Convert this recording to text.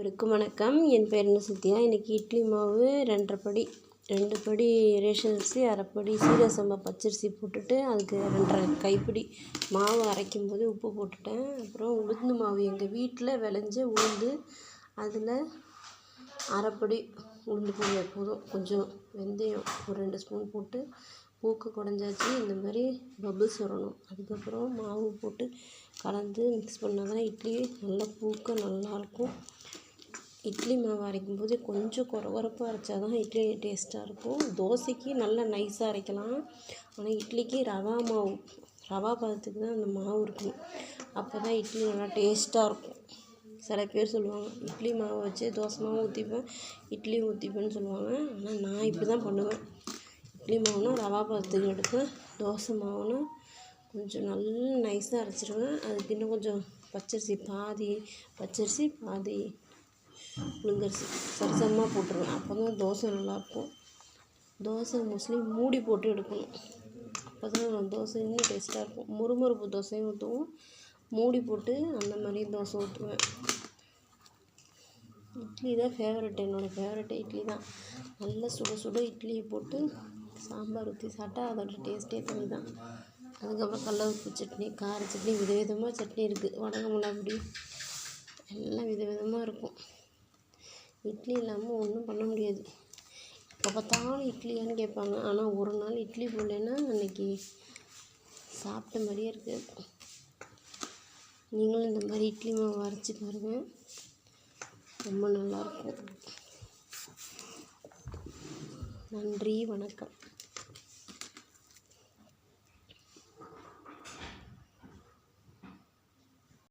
அனைவருக்கும் வணக்கம். என் பேர் சத்யா. இன்றைக்கி இட்லி மாவு 2 படி ரேஷன் அரிசி, அரை படி சீரக சம்பா பச்சரிசி போட்டுட்டு அதுக்கு 2.5 கைப்பிடி மாவு அரைக்கும் போது உப்பு போட்டுட்டேன். அப்புறம் உளுந்து மாவு எங்கள் வீட்டில் விளைஞ்ச உளுந்து, அதில் அரைப்படி உளுந்து போடுங்க போதும். கொஞ்சம் வெந்தயம் ஒரு 2 ஸ்பூன் போட்டு பூக்கு குடஞ்சாச்சு. இந்த மாதிரி பபுள்ஸ் வரணும். அதுக்கப்புறம் மாவு போட்டு கலந்து மிக்ஸ் பண்ணால் தான் இட்லி நல்லா பூக்க நல்லாயிருக்கும். இட்லி மாவு அரைக்கும் போது கொஞ்சம் குறப்பாக அரைச்சா தான் இட்லி டேஸ்ட்டாக இருக்கும். தோசைக்கு நல்லா நைஸாக அரைக்கலாம். ஆனால் இட்லிக்கு ரவா பதத்துக்கு தான் அந்த மாவு இருக்கணும். அப்போ தான் இட்லி நல்லா டேஸ்ட்டாக இருக்கும். சில பேர் சொல்லுவாங்க, இட்லி மாவை வச்சு தோசை மாவு ஊற்றிப்பேன், இட்லி ஊற்றிப்பேன்னு சொல்லுவாங்க. ஆனால் நான் இப்படி தான் பண்ணுவேன். இட்லி மாவுனா ரவா பதத்துக்கு எடுப்பேன். தோசை மாவுனா கொஞ்சம் நல்லா நைஸாக அரைச்சிடுவேன். அதுக்கு இன்னும் கொஞ்சம் பச்சரிசி பாதி உளுந்தரிசி சரிசமமாக போட்டுருவேன். அப்போ தான் தோசை நல்லாயிருக்கும். தோசை மோஸ்ட்லி மூடி போட்டு எடுக்கணும். அப்போ தான் தோசை இன்னும் டேஸ்ட்டாக இருக்கும். முறுமுறுப்பு தோசையும் ஊற்றுவோம், மூடி போட்டு அந்த மாதிரி தோசை ஊற்றுவேன். இட்லி தான் என்னோடய ஃபேவரெட்டு இட்லி தான். நல்லா சுட சுட இட்லியை போட்டு சாம்பார் ஊற்றி சாப்பிட்டா அதோட டேஸ்ட்டே தனி தான். அதுக்கப்புறம் கடல உப்பு சட்னி, கார சட்னி, விதவிதமாக சட்னி இருக்குது. வடகம் மிளகாப்பொடி எல்லாம் விதவிதமாக இருக்கும். இட்லி இல்லாமல் ஒன்றும் பண்ண முடியாது. எப்போ பார்த்தாலும் இட்லியான்னு கேட்பாங்க. ஆனால் ஒரு நாள் இட்லி போடலைன்னா அன்றைக்கி சாப்பிட்ட மாதிரியே இருக்காது. நீங்களும் இந்த மாதிரி இட்லி மாவு அரைச்சி பாருங்கள், ரொம்ப நல்லாயிருக்கும். நன்றி, வணக்கம்.